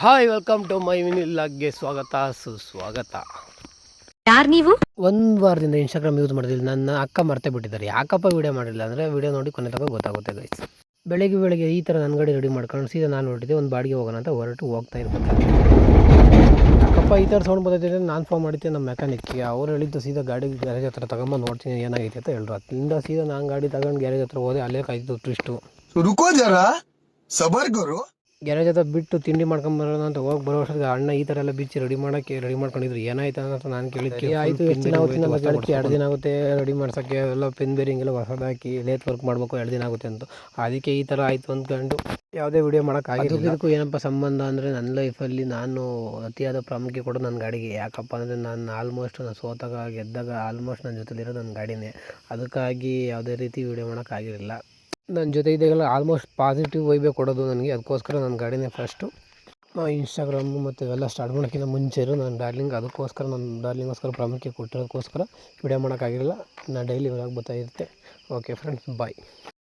Hi welcome to my mini ಲಾಗ್ಗೆ ಸ್ವಾಗತ ಸುಸ್ವಾಗತ. ಯಾರು ನೀವು? ಒಂದು ವಾರದಿಂದ ಇನ್ಸ್ಟಾಗ್ರಾಮ್ ಯೂಸ್ ಮಾಡೋದಿಲ್ಲ. ನನ್ನ ಅಕ್ಕ ಮರ್ತೇ ಬಿಟ್ಟಿದ್ದಾರೆ. ಯಾಕಪ್ಪ ವೀಡಿಯೋ ಮಾಡಿಲ್ಲ ಅಂದರೆ ವೀಡಿಯೋ ನೋಡಿ ಕೊನೆ ತನಕ ಗೊತ್ತಾಗುತ್ತೆ ಗೈಸ್. ಬೆಳಗ್ಗೆ ಈ ಥರ ನನ್ನ ಗಾಡಿ ರೆಡಿ ಮಾಡ್ಕೊಂಡು ಸೀದಾ ನಾನು ಹೊರಟಿದ್ದೆ ಒಂದು ಬಾಡಿಗೆ ಹೋಗೋಣ ಅಂತ ಹೋಗ್ತಾ ಇರ್ಬೇಕು. ಯಾಕಪ್ಪ ಈ ಥರ ಸೌಂಡ್ ಬರ್ತೈತೆ ನಾನು ಫೋನ್ ಮಾಡಿದ್ದೆ ನಮ್ಮ ಮೆಕ್ಯಾನಿಕ್ಗೆ. ಅವ್ರು ಹೇಳಿದ್ದು ಸೀದಾ ಗಾಡಿ ಗ್ಯಾರೇಜ್ ಹತ್ರ ತಗೊಂಬಂದು ನೋಡ್ತೀನಿ ಏನಾಗೈತೆ ಅಂತ ಹೇಳಿದ್ರು. ಅದರಿಂದ ಸೀದಾ ನಾನು ಗಾಡಿ ತಗೊಂಡು ಗ್ಯಾರೇಜ್ ಹತ್ರ ಹೋದೆ. ಅಲ್ಲೇ ಕಾಯ್ತು ಟ್ವಿಸ್ಟು. रुको जरा सबर करो. ಗ್ಯಾರೇಜ್ ಹತ್ರ ಬಿಟ್ಟು ತಿಂಡಿ ಮಾಡ್ಕೊಂಬರೋಣ ಅಂತ ಹೋಗಿ ಬರೋ ವರ್ಷದ ಅಣ್ಣ ಈ ಥರ ಎಲ್ಲ ಬಿಚ್ಚಿ ರೆಡಿ ಮಾಡ್ಕೊಂಡಿದ್ರು. ಏನಾಯ್ತು ಅಂತ ನಾನು ಕೇಳಿದ್ದೆ. ಆಯಿತು ಎಷ್ಟು ದಿನ ಆಗುತ್ತೆ ನಮ್ಮ ಗಾಡಿಗೆ 2 ದಿನ ಆಗುತ್ತೆ ರೆಡಿ ಮಾಡ್ಸೋಕ್ಕೆ. ಎಲ್ಲ ಪೆನ್ ಬೇರಿಂಗ್ ಎಲ್ಲ ಹೊಸದಾಕಿ ಲೇತ್ ವರ್ಕ್ ಮಾಡಬೇಕು 2 ದಿನ ಆಗುತ್ತೆ ಅಂತ. ಅದಕ್ಕೆ ಈ ಥರ ಆಯಿತು ಅಂದ್ಕೊಂಡು ಯಾವುದೇ ವಿಡಿಯೋ ಮಾಡೋಕ್ಕಾಗಿಲ್ಲ. ಇದಕ್ಕೂ ಏನಪ್ಪ ಸಂಬಂಧ ಅಂದರೆ ನನ್ನ ಲೈಫಲ್ಲಿ ನಾನು ಅತಿಯಾದ ಪ್ರಾಮುಖ್ಯ ಕೊಡೋದು ನನ್ನ ಗಾಡಿಗೆ. ಯಾಕಪ್ಪ ಅಂದರೆ ನಾನು ಸೋತಾಗ ಗೆದ್ದಾಗ ಆಲ್ಮೋಸ್ಟ್ ನನ್ನ ಜೊತೆಲಿರೋದು ನನ್ನ ಗಾಡಿನೇ. ಅದಕ್ಕಾಗಿ ಯಾವುದೇ ರೀತಿ ವಿಡಿಯೋ ಮಾಡೋಕ್ಕಾಗಿರಲಿಲ್ಲ. ನನ್ನ ಜೊತೆ ಇದ್ದಾಗೆಲ್ಲ ಆಲ್ಮೋಸ್ಟ್ ಪಾಸಿಟಿವ್ ವೈಬೇ ಕೊಡೋದು ನನಗೆ. ಅದಕ್ಕೋಸ್ಕರ ನನ್ನ ಗಾಡಿನೇ ಫಸ್ಟು. ಇನ್ಸ್ಟಾಗ್ರಾಮು ಮತ್ತು ಇವೆಲ್ಲ ಸ್ಟಾರ್ಟ್ ಮಾಡೋಕ್ಕಿಂತ ಮುಂಚೆ ನನ್ನ ಡಾರ್ಲಿಂಗ್. ಅದಕ್ಕೋಸ್ಕರ ನನ್ನ ಡಾರ್ಲಿಂಗೋಸ್ಕರ ಪ್ರಾಮುಖ್ಯ ಕೊಟ್ಟಿರೋದಕ್ಕೋಸ್ಕರ ವಿಡಿಯೋ ಮಾಡೋಕ್ಕಾಗಿರಲಿಲ್ಲ. ನಾನು ಡೈಲಿ ವ್ಲಾಗ್ ಬರ್ತಾ ಇರುತ್ತೆ. ಓಕೆ ಫ್ರೆಂಡ್ಸ್, ಬಾಯ್.